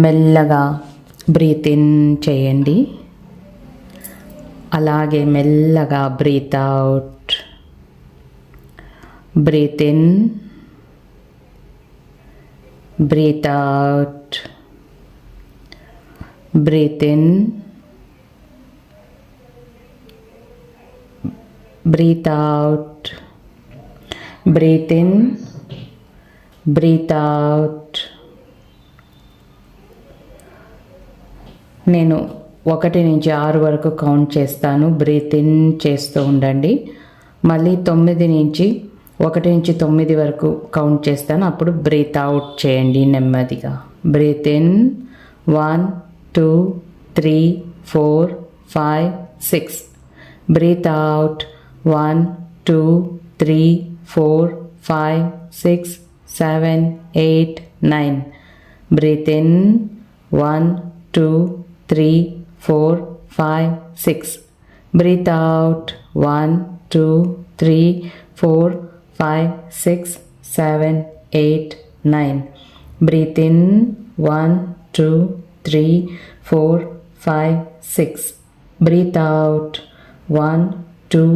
మెల్లగా breath in చేయండి. అలాగే మెల్లగా breath out. Breath in, breath out, breath in, breath out, breath in, breath out. నేను 1 నుంచి 6 వరకు కౌంట్ చేస్తాను. బ్రీత్ ఇన్ చేస్తూ ఉండండి. మళ్ళీ 1 నుంచి 9 వరకు కౌంట్ చేస్తాను. అప్పుడు బ్రీత్ అవుట్ చేయండి నెమ్మదిగా. Breath in 1 2 3 4 5 6. Breath out 1 2 3 4 5 6 7 8 9. Breath in 1 2 3 4 5 6. Breathe out 1 2 3 4 5 6 7 8 9. Breathe in 1 2 3 4 5 6. Breathe out 1 2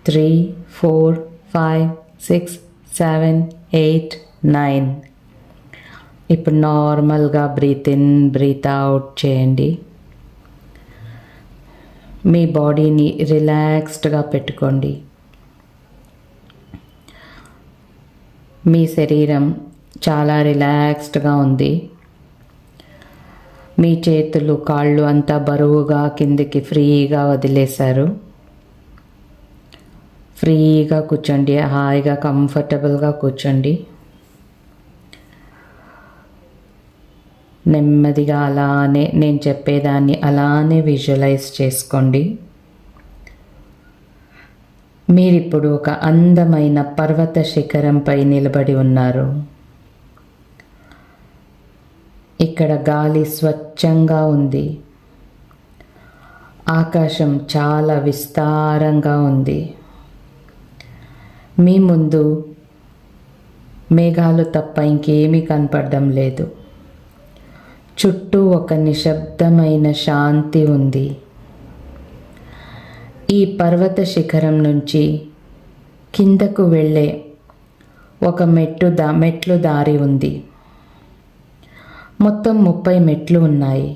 3 4 5 6 7 8 9. ఇప్పుడు నార్మల్గా బ్రీత్ ఇన్ బ్రీత్ అవుట్ చేయండి. మీ బాడీని రిలాక్స్డ్గా పెట్టుకోండి. మీ శరీరం చాలా రిలాక్స్డ్గా ఉంది. మీ చేతులు కాళ్ళు అంతా బరువుగా కిందికి ఫ్రీగా వదిలేశారు. ఫ్రీగా కూర్చోండి. హాయిగా కంఫర్టబుల్గా కూర్చోండి. నెమ్మదిగా అలానే నేను చెప్పేదాన్ని అలానే విజువలైజ్ చేసుకోండి. మీరిప్పుడు ఒక అందమైన పర్వత శిఖరంపై నిలబడి ఉన్నారు. ఇక్కడ గాలి స్వచ్ఛంగా ఉంది. ఆకాశం చాలా విస్తారంగా ఉంది. మీ ముందు మేఘాలు తప్ప ఇంకేమీ కనపడడం లేదు. చుట్టూ ఒక నిశ్శబ్దమైన శాంతి ఉంది. ఈ పర్వత శిఖరం నుంచి కిందకు వెళ్ళే ఒక మెట్లు దారి ఉంది. మొత్తం 30 మెట్లు ఉన్నాయి.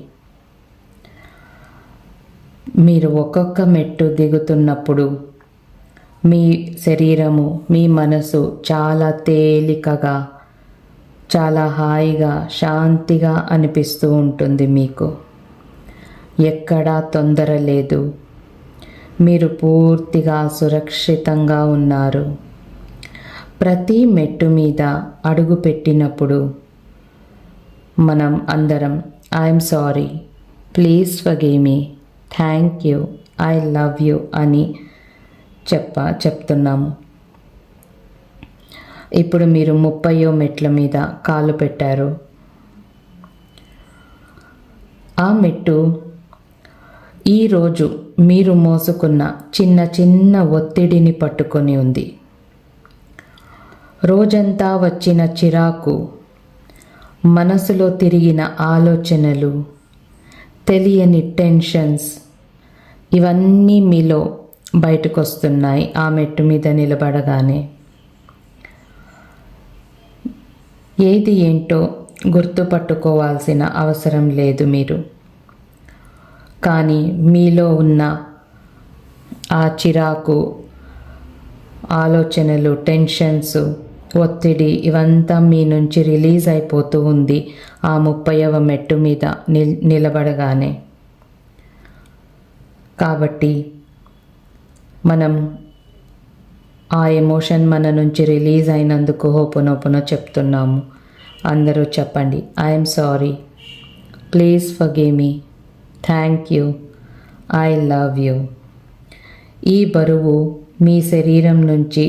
మీరు ఒక్కొక్క మెట్టు దిగుతున్నప్పుడు మీ శరీరము, మీ మనసు చాలా తేలికగా, చాలా హాయిగా, శాంతిగా అనిపిస్తూ ఉంటుంది. మీకు ఎక్కడా తొందర లేదు. మీరు పూర్తిగా సురక్షితంగా ఉన్నారు. ప్రతి మెట్టు మీద అడుగు పెట్టినప్పుడు మనం అందరం I'm sorry, please forgive me, thank you, I love you అని చెప్తున్నాము. ఇప్పుడు మీరు 30వ మెట్ల మీద కాలు పెట్టారు. ఆ మెట్టు ఈరోజు మీరు మోసుకున్న చిన్న చిన్న ఒత్తిడిని పట్టుకొని ఉంది. రోజంతా వచ్చిన చిరాకు, మనసులో తిరిగిన ఆలోచనలు, తెలియని టెన్షన్స్, ఇవన్నీ మీలో బయటకు వస్తున్నాయి ఆ మెట్టు మీద నిలబడగానే. ఏది ఏంటో గుర్తుపట్టుకోవాల్సిన అవసరం లేదు మీరు. కానీ మీలో ఉన్న ఆ చిరాకు, ఆలోచనలు, టెన్షన్స్, ఒత్తిడి ఇవంతా మీ నుంచి రిలీజ్ అయిపోతూ ఉంది ఆ 30వ మెట్టు మీద నిలబడగానే. కాబట్టి మనం ఆ ఎమోషన్ మన నుంచి రిలీజ్ అయినందుకు హోపోనోపోనో చెప్తున్నాము. అందరూ చెప్పండి, I'm sorry, please forgive me, thank you, I love you. ఈ బరువు మీ శరీరం నుంచి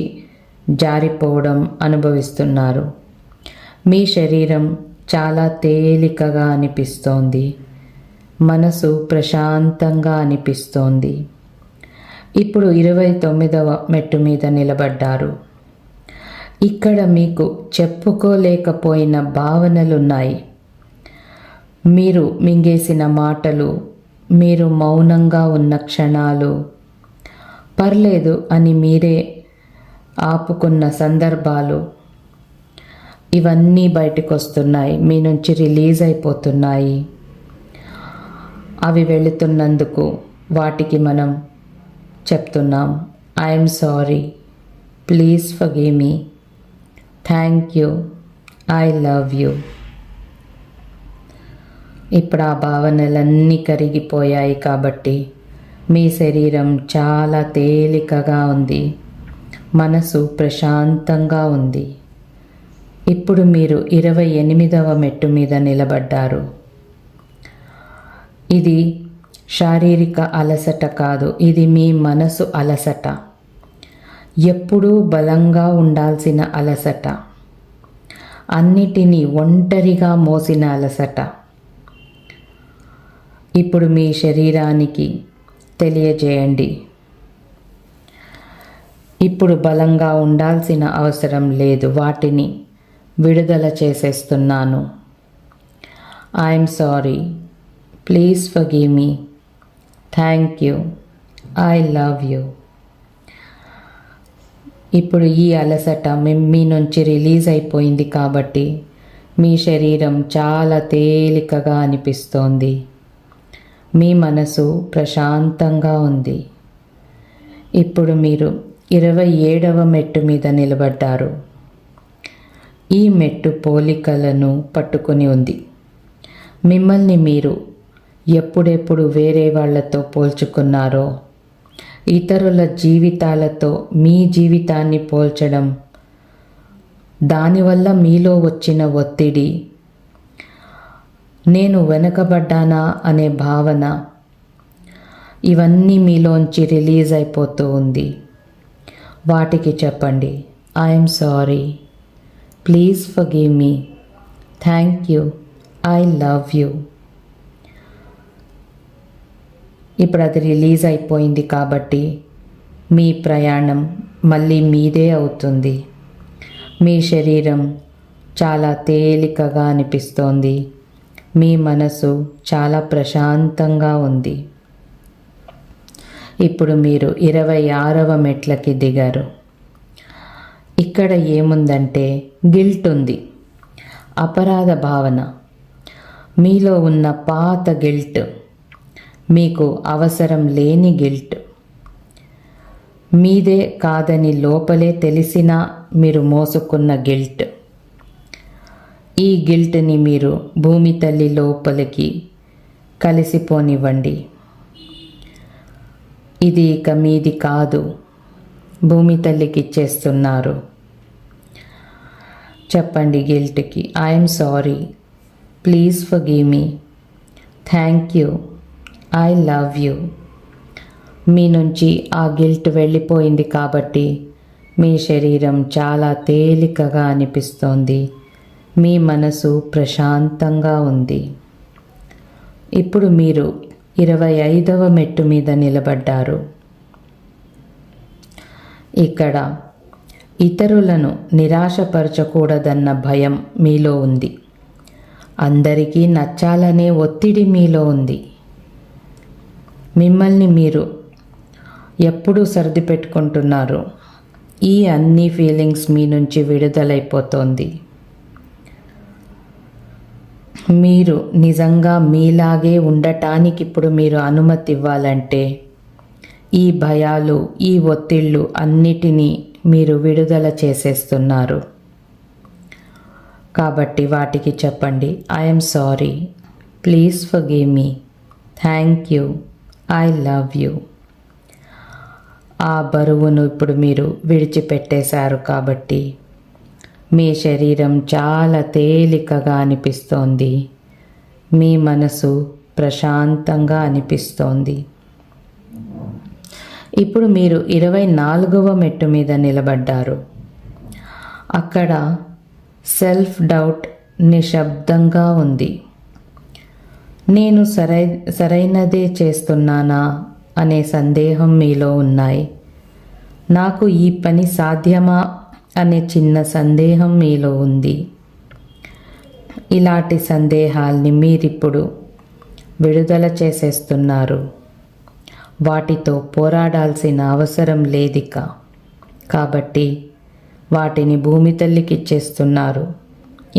జారిపోవడం అనుభవిస్తున్నారు. మీ శరీరం చాలా తేలికగా అనిపిస్తోంది. మనసు ప్రశాంతంగా అనిపిస్తోంది. ఇప్పుడు 29వ మెట్టు మీద నిలబడ్డారు. ఇక్కడ మీకు చెప్పుకోలేకపోయిన భావనలున్నాయి. మీరు మింగేసిన మాటలు, మీరు మౌనంగా ఉన్న క్షణాలు, పర్లేదు అని మీరే ఆపుకున్న సందర్భాలు, ఇవన్నీ బయటకు వస్తున్నాయి, మీ నుంచి రిలీజ్ అయిపోతున్నాయి. అవి వెళుతున్నందుకు వాటికి మనం చెప్తున్నాం, I'm sorry, please forgive me, thank you, I love you. ఇప్పుడు ఆ భావనలన్నీ కరిగిపోయాయి కాబట్టి మీ శరీరం చాలా తేలికగా ఉంది, మనసు ప్రశాంతంగా ఉంది. ఇప్పుడు మీరు 28వ మెట్టు మీద నిలబడ్డారు. ఇది శారీరక అలసట కాదు, ఇది మీ మనసు అలసట, ఎప్పుడూ బలంగా ఉండాల్సిన అలసట, అన్నిటినీ ఒంటరిగా మోసిన అలసట. ఇప్పుడు మీ శరీరానికి తెలియజేయండి, ఇప్పుడు బలంగా ఉండాల్సిన అవసరం లేదు, వాటిని విడుదల చేసేస్తున్నాను. I'm sorry, please forgive me, thank you, I love you. ఇప్పుడు ఈ అలసట మీ నుంచి రిలీజ్ అయిపోయింది కాబట్టి మీ శరీరం చాలా తేలికగా అనిపిస్తోంది, మీ మనసు ప్రశాంతంగా ఉంది. ఇప్పుడు మీరు 27వ మెట్టు మీద నిలబడ్డారు. ఈ మెట్టు పోలికలను పట్టుకుని ఉంది. మిమ్మల్ని మీరు ఎప్పుడెప్పుడు వేరే వాళ్ళతో పోల్చుకున్నారో, ఇతరుల జీవితాలతో మీ జీవితాన్ని పోల్చడం, దానివల్ల మీలో వచ్చిన ఒత్తిడి, నేను వెనకబడ్డానా అనే భావన, ఇవన్నీ మీలోంచి రిలీజ్ అయిపోతూ ఉంది. వాటికి చెప్పండి, I'm sorry, please forgive me, thank you, I love you. ఇప్పుడు అది రిలీజ్ అయిపోయింది కాబట్టి మీ ప్రయాణం మళ్ళీ మీదే అవుతుంది. మీ శరీరం చాలా తేలికగా అనిపిస్తోంది, మీ మనసు చాలా ప్రశాంతంగా ఉంది. ఇప్పుడు మీరు 26వ మెట్లకి దిగారు. ఇక్కడ ఏముందంటే గిల్ట్ ఉంది, అపరాధ భావన, మీలో ఉన్న పాత గిల్ట్, మీకు అవసరం లేని గిల్ట్, మీదే కాదని లోపలే తెలిసినా మీరు మోసుకున్న గిల్ట్. ఈ గిల్ట్ని మీరు భూమి తల్లి లోపలికి కలిసిపోనివ్వండి. ఇది ఇక మీది కాదు, భూమి తల్లికి ఇచ్చేస్తున్నారు. చెప్పండి గిల్ట్కి, I'm sorry, please forgive me, thank you, I love you. మీ నుంచి ఆ గిల్ట్ వెళ్ళిపోయింది కాబట్టి మీ శరీరం చాలా తేలికగా అనిపిస్తోంది, మీ మనసు ప్రశాంతంగా ఉంది. ఇప్పుడు మీరు 25వ మెట్టు మీద నిలబడ్డారు. ఇక్కడ ఇతరులను నిరాశపరచకూడదన్న భయం మీలో ఉంది, అందరికీ నచ్చాలనే ఒత్తిడి మీలో ఉంది. మిమ్మల్ని మీరు ఎప్పుడూ సర్ది పెట్టుకుంటున్నారు. ఈ అన్ని ఫీలింగ్స్ మీ నుంచి విడుదలైపోతోంది. మీరు నిజంగా మీలాగే ఉండటానికి ఇప్పుడు మీరు అనుమతి ఇవ్వాలంటే ఈ భయాలు, ఈ ఒత్తిళ్ళు అన్నిటినీ మీరు విడుదల చేసేస్తున్నారు. కాబట్టి వాటికి చెప్పండి, I'm sorry, please forgive me, thank you, I love you. ఆ బరువును ఇప్పుడు మీరు విడిచిపెట్టేశారు కాబట్టి మీ శరీరం చాలా తేలికగా అనిపిస్తోంది, మీ మనసు ప్రశాంతంగా అనిపిస్తోంది. ఇప్పుడు మీరు 24వ మెట్టు మీద నిలబడ్డారు. అక్కడ సెల్ఫ్ డౌట్ నిశ్శబ్దంగా ఉంది. నేను సరైనదే చేస్తున్నానా అనే సందేహం మీలో ఉన్నాయి. నాకు ఈ పని సాధ్యమా అనే చిన్న సందేహం మీలో ఉంది. ఇలాంటి సందేహాల్ని మీరిప్పుడు విడుదల చేసేస్తున్నారు. వాటితో పోరాడాల్సిన అవసరం లేదిక. కాబట్టి వాటిని భూమి తల్లికి ఇచ్చేస్తున్నారు.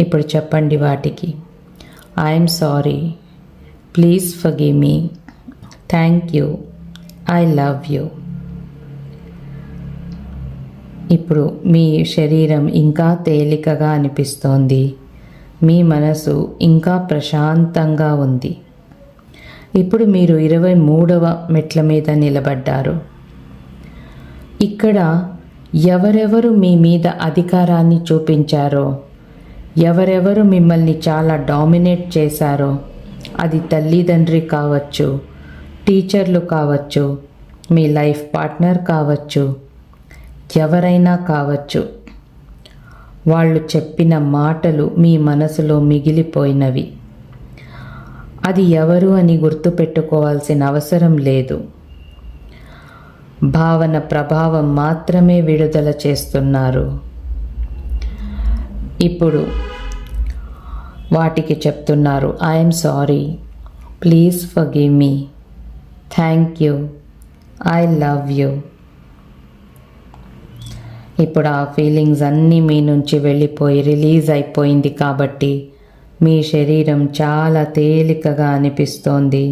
ఇప్పుడు చెప్పండి వాటికి, I'm sorry, please forgive me, thank you, I love you. ఇప్పుడు మీ శరీరం ఇంకా తేలికగా అనిపిస్తోంది. మీ మనసు ఇంకా ప్రశాంతంగా ఉంది. ఇప్పుడు మీరు 23వ మెట్ల మీద నిలబడ్డారు. ఇక్కడ ఎవరెవరు మీ మీద అధికారాన్ని చూపించారో, ఎవరెవరు మిమ్మల్ని చాలా డామినేట్ చేశారో, అది తల్లిదండ్రి కావచ్చు, టీచర్లు కావచ్చు, మీ లైఫ్ పార్ట్నర్ కావచ్చు, ఎవరైనా కావచ్చు, వాళ్ళు చెప్పిన మాటలు మీ మనసులో మిగిలిపోయినవి. అది ఎవరు అని గుర్తుపెట్టుకోవాల్సిన అవసరం లేదు. భావన ప్రభావం మాత్రమే విడుదల చేస్తున్నారు. ఇప్పుడు వాటికి చెప్తున్నారు, I'm sorry, please forgive me, thank you, I love you. ఇప్పుడు ఆ ఫీలింగ్స్ అన్నీ మీ నుంచి వెళ్ళిపోయి రిలీజ్ అయిపోయింది. కాబట్టి మీ శరీరం చాలా తేలికగా అనిపిస్తోంది.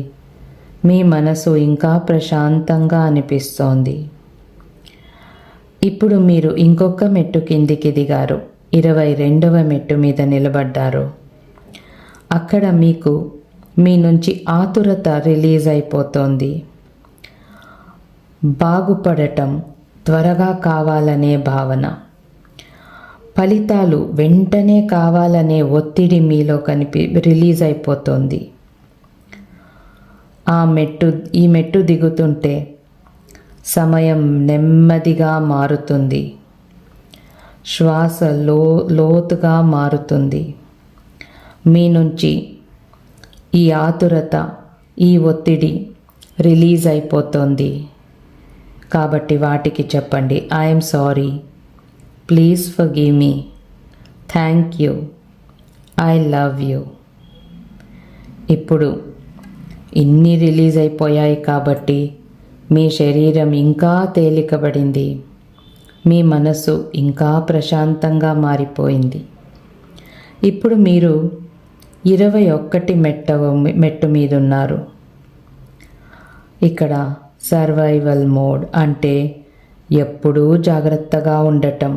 మీ మనసు ఇంకా ప్రశాంతంగా అనిపిస్తోంది. ఇప్పుడు మీరు ఇంకొక మెట్టు కిందికి దిగారు. 22వ మెట్టు మీద నిలబడ్డారు. అక్కడ మీకు మీ నుంచి ఆతురత రిలీజ్ అయిపోతోంది. బాగుపడటం త్వరగా కావాలనే భావన, ఫలితాలు వెంటనే కావాలనే ఒత్తిడి మీలో రిలీజ్ అయిపోతుంది. ఈ మెట్టు దిగుతుంటే సమయం నెమ్మదిగా మారుతుంది. శ్వాస లోతుగా మారుతుంది. మీ నుంచి ఈ ఆతురత, ఈ ఒత్తిడి రిలీజ్ అయిపోతుంది. కాబట్టి వాటికి చెప్పండి, I'm sorry, please forgive me, thank you, I love you. ఇప్పుడు ఇన్ని రిలీజ్ అయిపోయాయి కాబట్టి మీ శరీరం ఇంకా తేలికబడింది. మీ మనసు ఇంకా ప్రశాంతంగా మారిపోయింది. ఇప్పుడు మీరు 21 మెట్టు మీద ఉన్నారు. ఇక్కడ సర్వైవల్ మోడ్ అంటే ఎప్పుడూ జాగ్రత్తగా ఉండటం,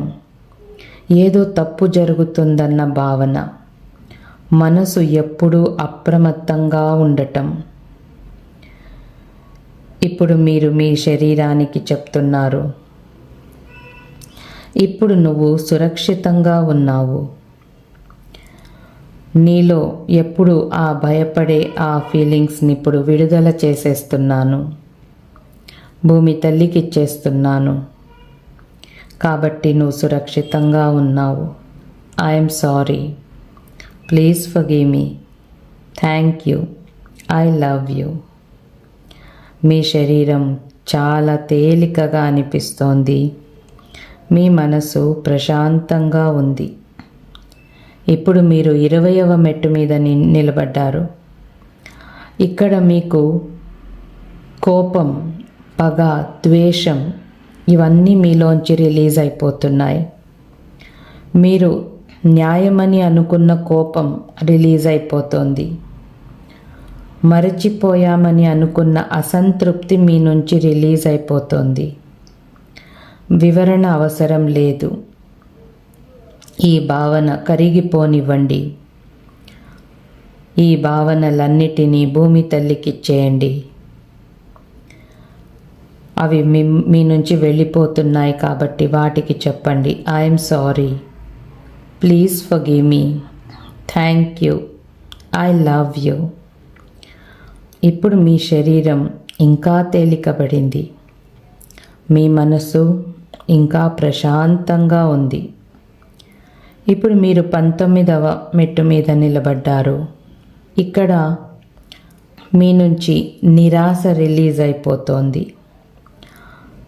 ఏదో తప్పు జరుగుతుందన్న భావన, మనసు ఎప్పుడూ అప్రమత్తంగా ఉండటం. ఇప్పుడు మీరు మీ శరీరానికి చెప్తున్నారు, ఇప్పుడు నువ్వు సురక్షితంగా ఉన్నావు. నీలో ఎప్పుడు ఆ భయపడే ఆ ఫీలింగ్స్ని ఇప్పుడు విడుదల చేసేస్తున్నాను. భూమి తల్లికి ఇచ్చేస్తున్నాను. కాబట్టి నువ్వు సురక్షితంగా ఉన్నావు. I'm sorry, please forgive me, thank you, I love you. మీ శరీరం చాలా తేలికగా అనిపిస్తోంది. మీ మనసు ప్రశాంతంగా ఉంది. ఇప్పుడు మీరు 20వ మెట్టు మీద నిలబడ్డారు. ఇక్కడ మీకు కోపం, పగ, ద్వేషం ఇవన్నీ మీలోంచి రిలీజ్ అయిపోతున్నాయి. మీరు న్యాయమని అనుకున్న కోపం రిలీజ్ అయిపోతుంది. మరచిపోయామని అనుకున్న అసంతృప్తి మీ నుంచి రిలీజ్ అయిపోతుంది. వివరణ అవసరం లేదు. ఈ భావన కరిగిపోనివ్వండి. ఈ భావనలన్నిటినీ భూమి తల్లికిచ్చేయండి. అవి మీ నుంచి వెళ్ళిపోతున్నాయి కాబట్టి వాటికి చెప్పండి, I'm sorry, please forgive me, thank you, I love you. ఇప్పుడు మీ శరీరం ఇంకా తేలికబడింది. మీ మనసు ఇంకా ప్రశాంతంగా ఉంది. ఇప్పుడు మీరు 19వ మెట్టు మీద నిలబడ్డారు. ఇక్కడ మీ నుంచి నిరాశ రిలీజ్ అయిపోతోంది.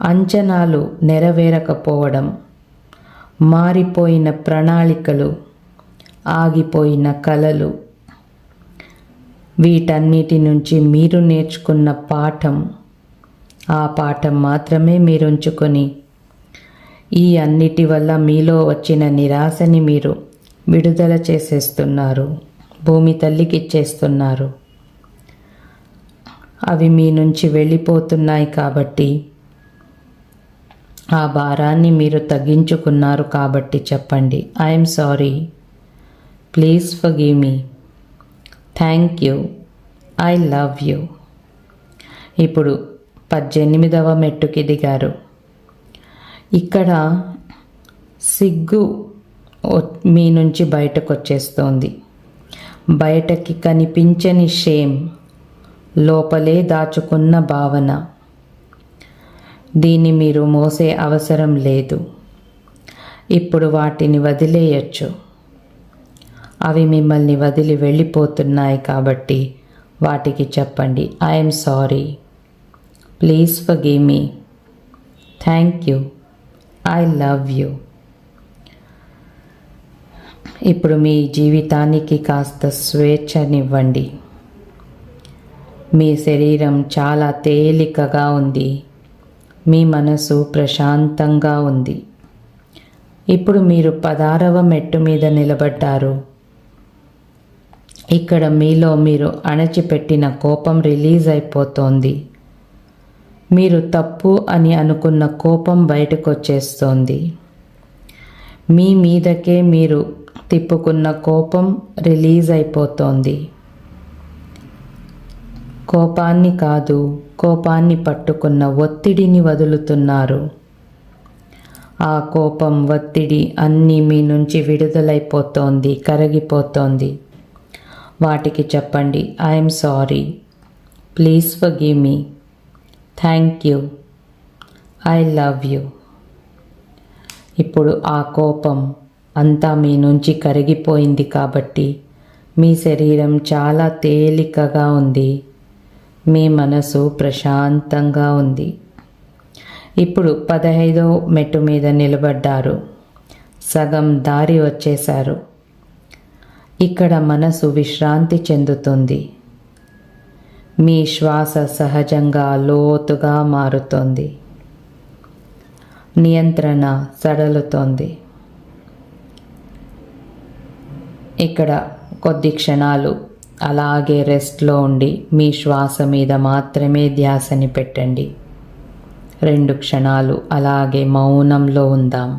అంచనాలు నెరవేరకపోవడం, మారిపోయిన ప్రణాళికలు, ఆగిపోయిన కలలు, వీటన్నిటి నుంచి మీరు నేర్చుకున్న పాఠం, ఆ పాఠం మాత్రమే మీరు ఉంచుకొని ఈ అన్నిటి వల్ల మీలో వచ్చిన నిరాశని మీరు విడుదల చేసేస్తున్నారు, భూమి తల్లికి ఇచ్చేస్తున్నారు. అవి మీ నుంచి వెళ్ళిపోతున్నాయి కాబట్టి, ఆ భారాన్ని మీరు తగ్గించుకున్నారు కాబట్టి చెప్పండి, I'm sorry, please forgive me, thank you, I love you. ఇప్పుడు 18వ మెట్టుకి దిగారు. ఇక్కడ సిగ్గు మీ నుంచి బయటకు వచ్చేస్తోంది. బయటకి కనిపించని షేమ్, లోపలే దాచుకున్న భావన. దీన్ని మీరు మోసే అవసరం లేదు. ఇప్పుడు వాటిని వదిలేయచ్చు. అవి మిమ్మల్ని వదిలి వెళ్ళిపోతున్నాయి కాబట్టి వాటికి చెప్పండి, I'm sorry, please forgive me, thank you, I love you. ఇప్పుడు మీ జీవితానికి కాస్త స్వేచ్ఛనివ్వండి. మీ శరీరం చాలా తేలికగా ఉంది. మీ మనసు ప్రశాంతంగా ఉంది. ఇప్పుడు మీరు 16వ మెట్టు మీద నిలబడ్డారు. ఇక్కడ మీలో మీరు అణచిపెట్టిన కోపం రిలీజ్ అయిపోతోంది. మీరు తప్పు అని అనుకున్న కోపం బయటకు వచ్చేస్తోంది. మీ మీదకే మీరు తిప్పుకున్న కోపం రిలీజ్ అయిపోతోంది. కోపాన్ని కాదు, కోపాన్ని పట్టుకున్న ఒత్తిడిని వదులుతున్నారు. ఆ కోపం, ఒత్తిడి అన్నీ మీ నుంచి విడుదలైపోతోంది, కరిగిపోతోంది. వాటికి చెప్పండి, I'm sorry, please forgive me, thank you, I love you. ఇప్పుడు ఆ కోపం అంతా మీ నుంచి కరిగిపోయింది కాబట్టి మీ శరీరం చాలా తేలికగా ఉంది. మీ మనసు ప్రశాంతంగా ఉంది. ఇప్పుడు 15వ మెట్టు మీద నిలబడ్డారు. సగం దారి వచ్చేశారు. ఇక్కడ మనసు విశ్రాంతి చెందుతుంది. మీ శ్వాస సహజంగా లోతుగా మారుతోంది. నియంత్రణ సడలుతోంది. ఇక్కడ కొద్ది క్షణాలు అలాగే రెస్ట్లో ఉండి మీ శ్వాస మీద మాత్రమే ధ్యాసని పెట్టండి. 2 క్షణాలు అలాగే మౌనంలో ఉందాం.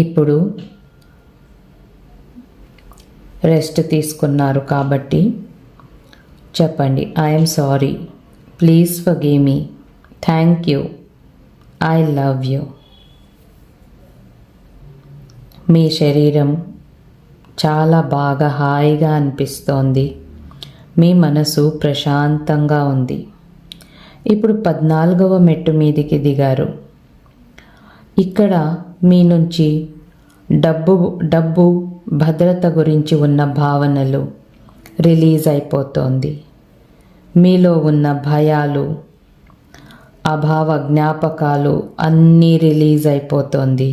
ఇప్పుడు రెస్ట్ తీసుకున్నారు కాబట్టి చెప్పండి, I'm sorry, please forgive me, thank you, I love you. మీ శరీరం చాలా బాగా హాయిగా అనిపిస్తోంది. మీ మనసు ప్రశాంతంగా ఉంది. ఇప్పుడు 14వ మెట్టు మీదికి దిగారు. ఇక్కడ మీ నుంచి డబ్బు భద్రత గురించి ఉన్న భావనలు రిలీజ్ అయిపోతోంది. మీలో ఉన్న భయాలు, అభావ జ్ఞాపకాలు అన్నీ రిలీజ్ అయిపోతోంది.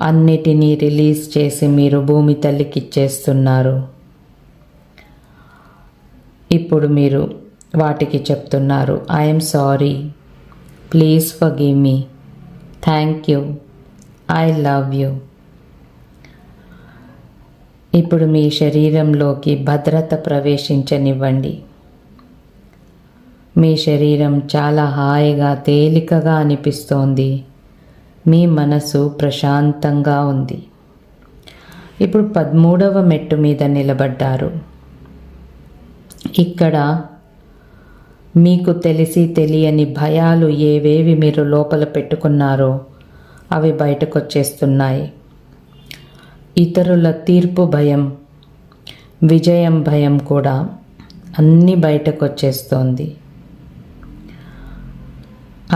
అన్నిటినీ రిలీజ్ చేసి మీరు భూమి తల్లికి ఇచ్చేస్తున్నారు. ఇప్పుడు మీరు వాటికి చెప్తున్నారు, I'm sorry, please forgive me, thank you, I love you. ఇప్పుడు మీ శరీరంలోకి భద్రత ప్రవేశించనివ్వండి. మీ శరీరం చాలా హాయిగా తేలికగా అనిపిస్తోంది. మీ మనసు ప్రశాంతంగా ఉంది. ఇప్పుడు 13వ మెట్టు మీద నిలబడ్డారు. ఇక్కడ మీకు తెలిసి తెలియని భయాలు ఏవేవి మీరు లోపల పెట్టుకున్నారో అవి బయటకు వచ్చేస్తున్నాయి. ఇతరుల తీర్పు భయం, విజయం భయం కూడా అన్నీ బయటకు వచ్చేస్తోంది.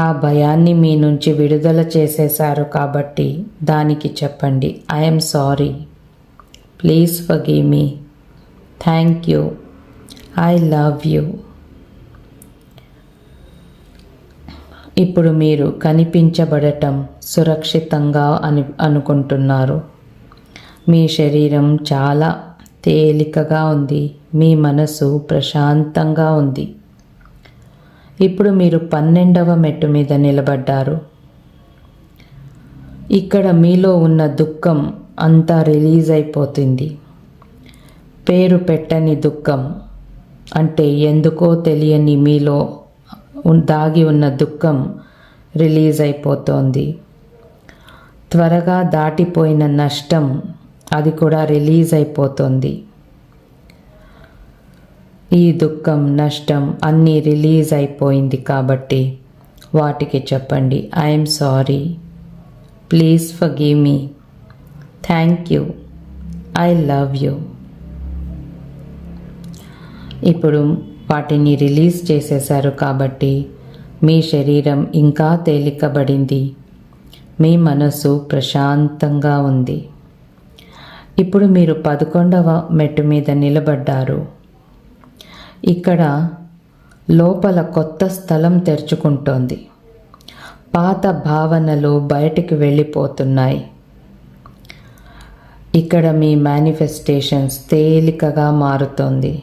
ఆ భయాన్ని మీ నుంచి విడుదల చేసేశారు కాబట్టి దానికి చెప్పండి, I'm sorry, please forgive me, thank you, I love you. ఇప్పుడు మీరు కనిపించబడటం సురక్షితంగా అనుకుంటున్నారు. మీ శరీరం చాలా తేలికగా ఉంది. మీ మనసు ప్రశాంతంగా ఉంది. ఇప్పుడు మీరు 12వ మెట్టు మీద నిలబడ్డారు. ఇక్కడ మీలో ఉన్న దుఃఖం అంతా రిలీజ్ అయిపోతుంది. పేరు పెట్టని దుఃఖం అంటే ఎందుకో తెలియని మీలో దాగి ఉన్న దుఃఖం రిలీజ్ అయిపోతోంది. త్వరగా దాటిపోయిన నష్టం అది కూడా రిలీజ్ అయిపోతుంది. ఈ దుఃఖం, నష్టం అన్నీ రిలీజ్ అయిపోయింది కాబట్టి వాటికి చెప్పండి, I'm sorry, please forgive me, thank you, I love you. ఇప్పుడు వాటిని రిలీజ్ చేసేశారు కాబట్టి మీ శరీరం ఇంకా తేలికబడింది. మీ మనసు ప్రశాంతంగా ఉంది. ఇప్పుడు మీరు 11వ మెట్టు మీద నిలబడ్డారు. ఇక్కడ లోపల కొత్త స్థలం తెరుచుకుంటోంది. పాత భావనలు బయటికి వెళ్ళిపోతున్నాయి. ఇక్కడ మీ మేనిఫెస్టేషన్స్ తేలికగా మారుతోంది.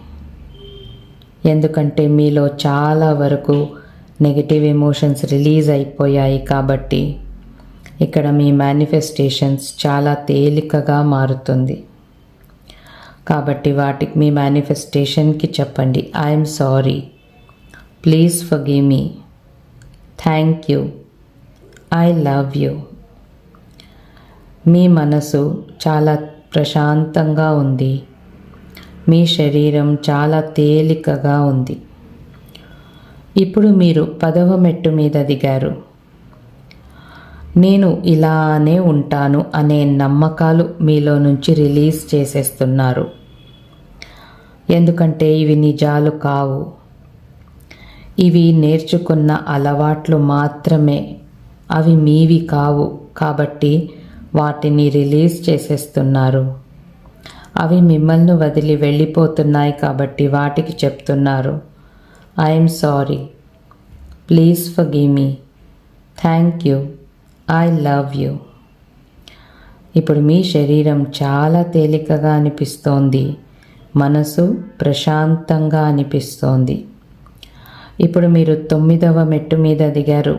ఎందుకంటే మీలో చాలా వరకు నెగిటివ్ ఎమోషన్స్ రిలీజ్ అయిపోయాయి కాబట్టి ఇక్కడ మీ మేనిఫెస్టేషన్స్ చాలా తేలికగా మారుతుంది. కాబట్టి వాటికి మీ మేనిఫెస్టేషన్కి చెప్పండి, I'm sorry, please forgive me, thank you, I love you. మీ మనసు చాలా ప్రశాంతంగా ఉంది. మీ శరీరం చాలా తేలికగా ఉంది. ఇప్పుడు మీరు 10వ మెట్టు మీద దిగారు. నేను ఇలానే ఉంటాను అనే నమ్మకాలు మీలో నుంచి రిలీజ్ చేసేస్తున్నారు. ఎందుకంటే ఇవి నిజాలు కావు. ఇవి నేర్చుకున్న అలవాట్లు మాత్రమే. అవి మీవి కావు. కాబట్టి వాటిని రిలీజ్ చేసేస్తున్నారు. అవి మిమ్మల్ని వదిలి వెళ్ళిపోతున్నాయి కాబట్టి వాటికి చెప్తున్నారు, I'm sorry, please forgive me, thank you, I love you. ఇప్పుడు మీ శరీరం చాలా తేలికగా అనిపిస్తోంది. మనసు ప్రశాంతంగా అనిపిస్తోంది. ఇప్పుడు మీరు 9వ మెట్టు మీద దిగారు.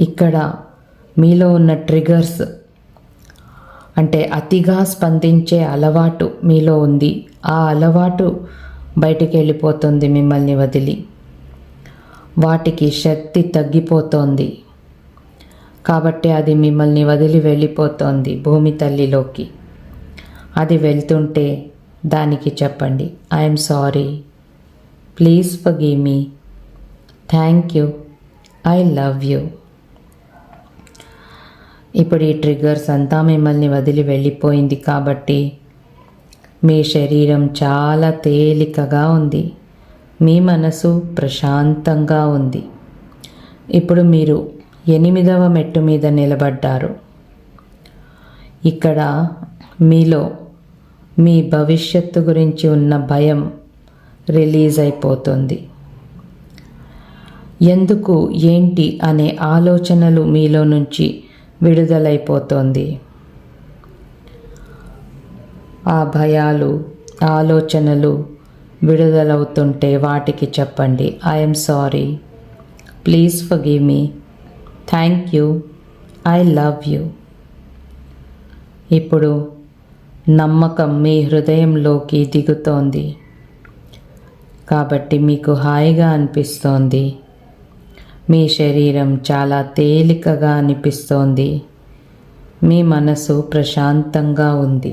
ఇక్కడ మీలో ఉన్న ట్రిగర్స్ అంటే అతిగా స్పందించే అలవాటు మీలో ఉంది. ఆ అలవాటు బయటికి వెళ్ళిపోతుంది మిమ్మల్ని వదిలి. వాటికి శక్తి తగ్గిపోతోంది కాబట్టి అది మిమ్మల్ని వదిలి వెళ్ళిపోతోంది భూమి తల్లిలోకి. అది వెళ్తుంటే దానికి చెప్పండి, I'm sorry, please forgive me, thank you, I love you. ఇప్పుడు ఈ ట్రిగర్స్ అంతా మిమ్మల్ని వదిలి వెళ్ళిపోయింది కాబట్టి మీ శరీరం చాలా తేలికగా ఉంది. మీ మనసు ప్రశాంతంగా ఉంది. ఇప్పుడు మీరు 8వ మెట్టు మీద నిలబడ్డారు. ఇక్కడ మీలో మీ భవిష్యత్తు గురించి ఉన్న భయం రిలీజ్ అయిపోతుంది. ఎందుకు, ఏంటి అనే ఆలోచనలు మీలో నుంచి విడుదలైపోతుంది. ఆ భయాలు, ఆలోచనలు విడుదలవుతుంటే వాటికి చెప్పండి, I'm sorry, please forgive me, thank you, I love you. ఇప్పుడు నమ్మకం మీ హృదయంలోకి దిగుతోంది కాబట్టి మీకు హాయిగా అనిపిస్తోంది. మీ శరీరం చాలా తేలికగా అనిపిస్తోంది. మీ మనసు ప్రశాంతంగా ఉంది.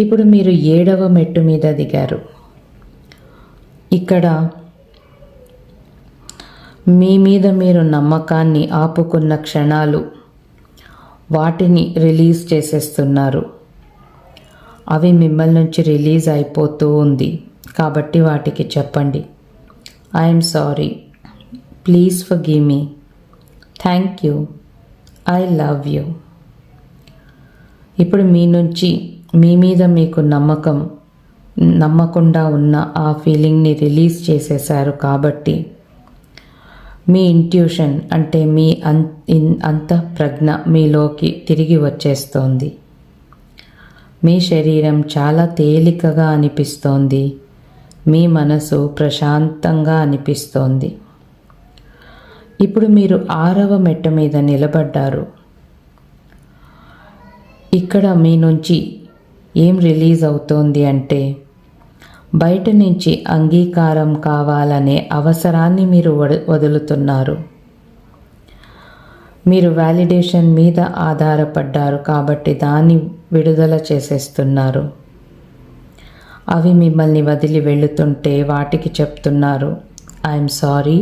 ఇప్పుడు మీరు 7వ మెట్టు మీద దిగారు. ఇక్కడ మీ మీద మీరు నమ్మకాన్ని ఆపుకున్న క్షణాలు, వాటిని రిలీజ్ చేసేస్తున్నారు. అవి మిమ్మల్ని నుంచి రిలీజ్ అయిపోతూ ఉంది కాబట్టి వాటికి చెప్పండి, I'm sorry, please forgive me, thank you, I love you. ఇప్పుడు మీ నుంచి మీ మీద మీకు నమ్మకం నమ్మకుండా ఉన్న ఆ ఫీలింగ్ని రిలీజ్ చేసేశారు కాబట్టి మీ ఇంట్యూషన్ అంటే మీ అంతఃప్రజ్ఞ మీలోకి తిరిగి వచ్చేస్తోంది. మీ శరీరం చాలా తేలికగా అనిపిస్తోంది. మీ మనసు ప్రశాంతంగా అనిపిస్తోంది. ఇప్పుడు మీరు 6వ మెట్టు మీద నిలబడ్డారు. ఇక్కడ మీ నుంచి ఏం రిలీజ్ అవుతోంది అంటే బయట నుంచి అంగీకారం కావాలనే అవసరాన్ని మీరు వదులుతున్నారు. మీరు వ్యాలిడేషన్ మీద ఆధారపడ్డారు కాబట్టి దాన్ని విడుదల చేసేస్తున్నారు. అవి మిమ్మల్ని వదిలి వెళుతుంటే వాటికి చెప్తున్నారు, I'm sorry,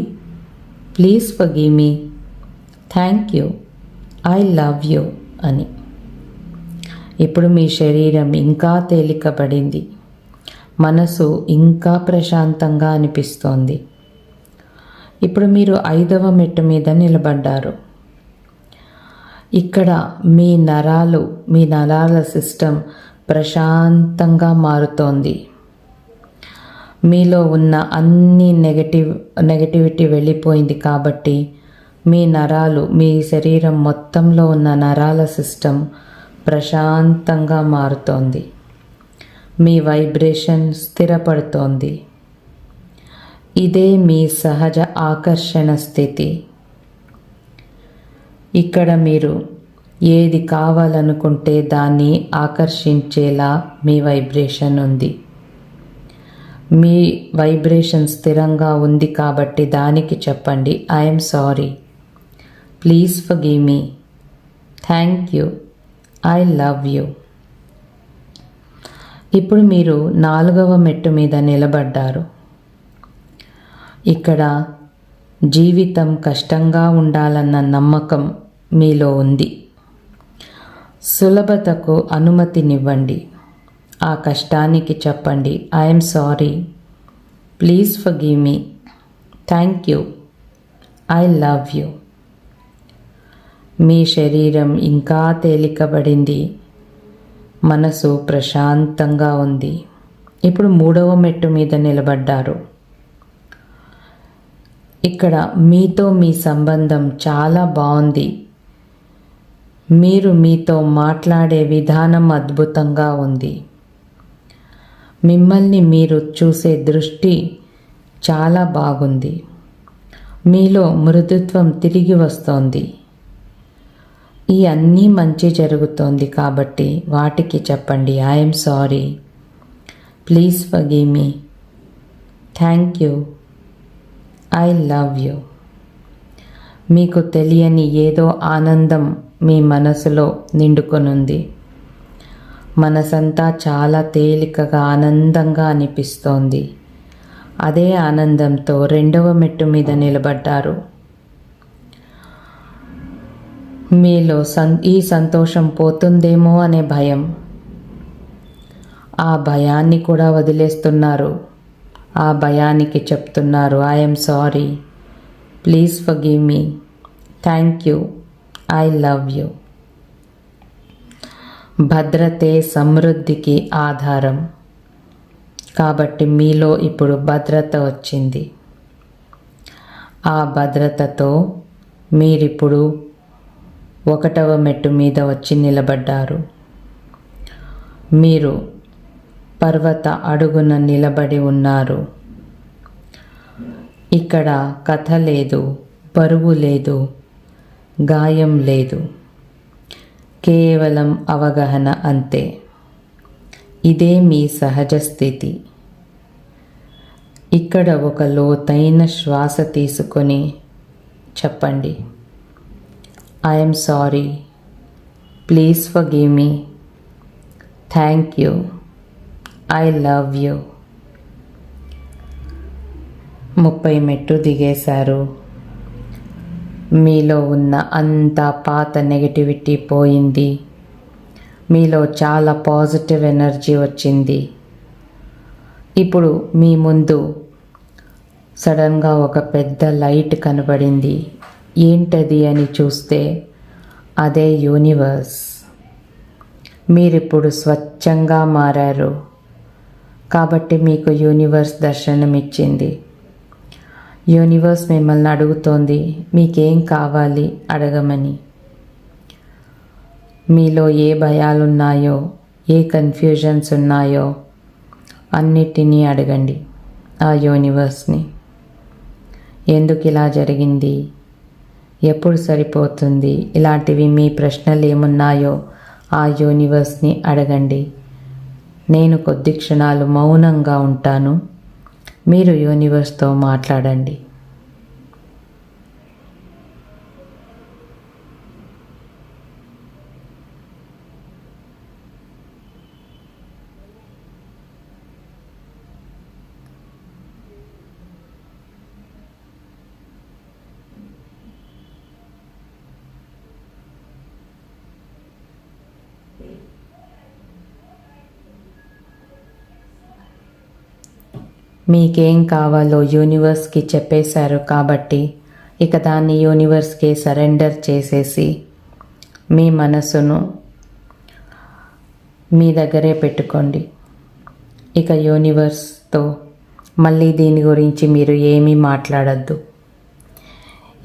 please forgive me, thank you, I love you అని. ఇప్పుడు మీ శరీరం ఇంకా తేలికబడింది. మనసు ఇంకా ప్రశాంతంగా అనిపిస్తోంది. ఇప్పుడు మీరు 5వ మెట్టు మీద నిలబడ్డారు. ఇక్కడ మీ నరాల సిస్టమ్ ప్రశాంతంగా మారుతోంది. మీలో ఉన్న అన్ని నెగటివిటీ వెళ్ళిపోయింది కాబట్టి మీ శరీరం మొత్తంలో ఉన్న నరాల సిస్టమ్ ప్రశాంతంగా మారుతోంది. మీ వైబ్రేషన్ స్థిరపడుతోంది. ఇదే మీ సహజ ఆకర్షణ స్థితి. ఇక్కడ మీరు ఏది కావాలనుకుంటే దాన్ని ఆకర్షించేలా మీ వైబ్రేషన్ ఉంది. మీ వైబ్రేషన్ స్థిరంగా ఉంది కాబట్టి దానికి చెప్పండి, I'm sorry, please forgive me, thank you, I love you. ఇప్పుడు మీరు 4వ మెట్టు మీద నిలబడ్డారు. ఇక్కడ జీవితం కష్టంగా ఉండాలన్న నమ్మకం మీలో ఉంది. సులభతకు అనుమతినివ్వండి. ఆ కష్టానికి చెప్పండి, I'm sorry, please forgive me, thank you, I love you. మీ శరీరం ఇంకా తేలికబడింది. మనసు ప్రశాంతంగా ఉంది. ఇప్పుడు 3వ మెట్టు మీద నిలబడ్డారు. ఇక్కడ మీతో మీ సంబంధం చాలా బాగుంది. మీతో మాట్లాడే విధానం అద్భుతంగా ఉంది. మిమ్మల్ని మీరు చూసే దృష్టి చాలా బాగుంది. మీలో మృదుత్వం తిరిగి వస్తోంది. ఈ అన్నీ మంచి జరుగుతోంది కాబట్టి వాటికి చెప్పండి, I'm sorry, please forgive me, thank you, I love you. మీకు తెలియని ఏదో ఆనందం మీ మనసులో నిండుకొనుంది. మనసంతా చాలా తేలికగా ఆనందంగా అనిపిస్తోంది. అదే ఆనందంతో 2వ మెట్టు మీద నిలబడ్డారు. మీలో ఈ సంతోషం పోతుందేమో అనే భయం, ఆ భయాన్ని కూడా వదిలేస్తున్నారు. ఆ భయానికి చెప్తున్నారు, I'm sorry, please forgive me, thank you, I love you. భద్రతే సమృద్ధికి ఆధారం కాబట్టి మీలో ఇప్పుడు భద్రత వచ్చింది. ఆ భద్రతతో మీరిప్పుడు 1వ మెట్టు మీద వచ్చి నిలబడ్డారు. మీరు పర్వత అడుగున నిలబడి ఉన్నారు. ఇక్కడ కథ లేదు, బరువు లేదు, గాయం లేదు, కేవలం అవగాహన అంతే. ఇదే మీ సహజ స్థితి. ఇక్కడ ఒక లోతైన శ్వాస తీసుకొని చెప్పండి, I'm sorry, please forgive me, thank you, I love you. 30 మెట్టు దిగేశారు. మీలో ఉన్న అంత పాత నెగటివిటీ పోయింది. మీలో చాలా పాజిటివ్ ఎనర్జీ వచ్చింది. ఇప్పుడు మీ ముందు సడన్గా ఒక పెద్ద లైట్ కనబడింది. ఏంటది అని చూస్తే అదే యూనివర్స్. మీరిప్పుడు స్వచ్ఛంగా మారారు. కాబట్టి మీకు యూనివర్స్ దర్శనమిచ్చింది. యూనివర్స్ మిమ్మల్ని అడుగుతోంది మీకేం కావాలి అడగమని. మీలో ఏ భయాలున్నాయో, ఏ కన్ఫ్యూజన్స్ ఉన్నాయో అన్నిటినీ అడగండి ఆ యూనివర్స్ని. ఎందుకు ఇలా జరిగింది, ఎప్పుడు సరిపోతుంది, ఇలాంటివి మీ ప్రశ్నలు ఏమున్నాయో ఆ యూనివర్స్ని అడగండి. నేను కొద్ది క్షణాలు మౌనంగా ఉంటాను, మీరు యూనివర్స్తో మాట్లాడండి. మీకేం కావాలో యూనివర్స్కి చెప్పేశారు కాబట్టి ఇక దాన్ని యూనివర్స్కి సరెండర్ చేసేసి మీ మనసును మీ దగ్గరే పెట్టుకోండి. ఇక యూనివర్స్తో మళ్ళీ దీని గురించి మీరు ఏమీ మాట్లాడద్దు.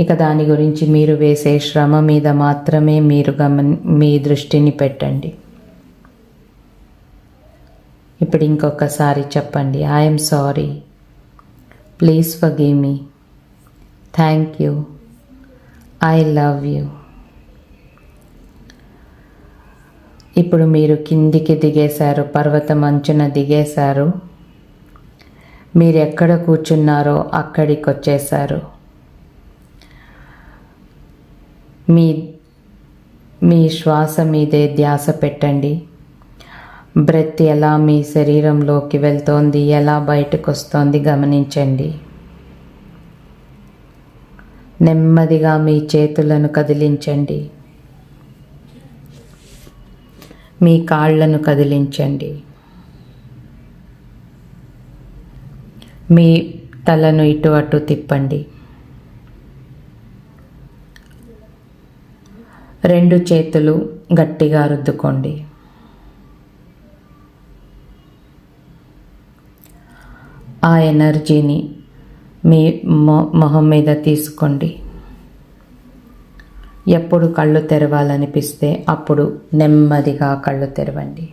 ఇక దాని గురించి మీరు వేసే శ్రమ మీద మాత్రమే మీరు మీ దృష్టిని పెట్టండి. ఇప్పుడు ఇంకొకసారి చెప్పండి, I'm sorry, please forgive me, thank you, I love you. ఇప్పుడు మీరు కిందికి దిగేశారు, పర్వతం అంచున దిగేశారు. మీరు ఎక్కడ కూర్చున్నారో అక్కడికి వచ్చేశారు. మీ శ్వాస మీదే ధ్యాస పెట్టండి. బ్రెత్ ఎలా మీ శరీరంలోకి వెళ్తోంది, ఎలా బయటకు వస్తోంది గమనించండి. నెమ్మదిగా మీ చేతులను కదిలించండి, మీ కాళ్ళను కదిలించండి, మీ తలను ఇటు అటు తిప్పండి. 2 చేతులు గట్టిగా రుద్దుకోండి. ఆ ఎనర్జీని మీ మొహం మీద తీసుకోండి. ఎప్పుడు కళ్ళు తెరవాలనిపిస్తే అప్పుడు నెమ్మదిగా కళ్ళు తెరవండి.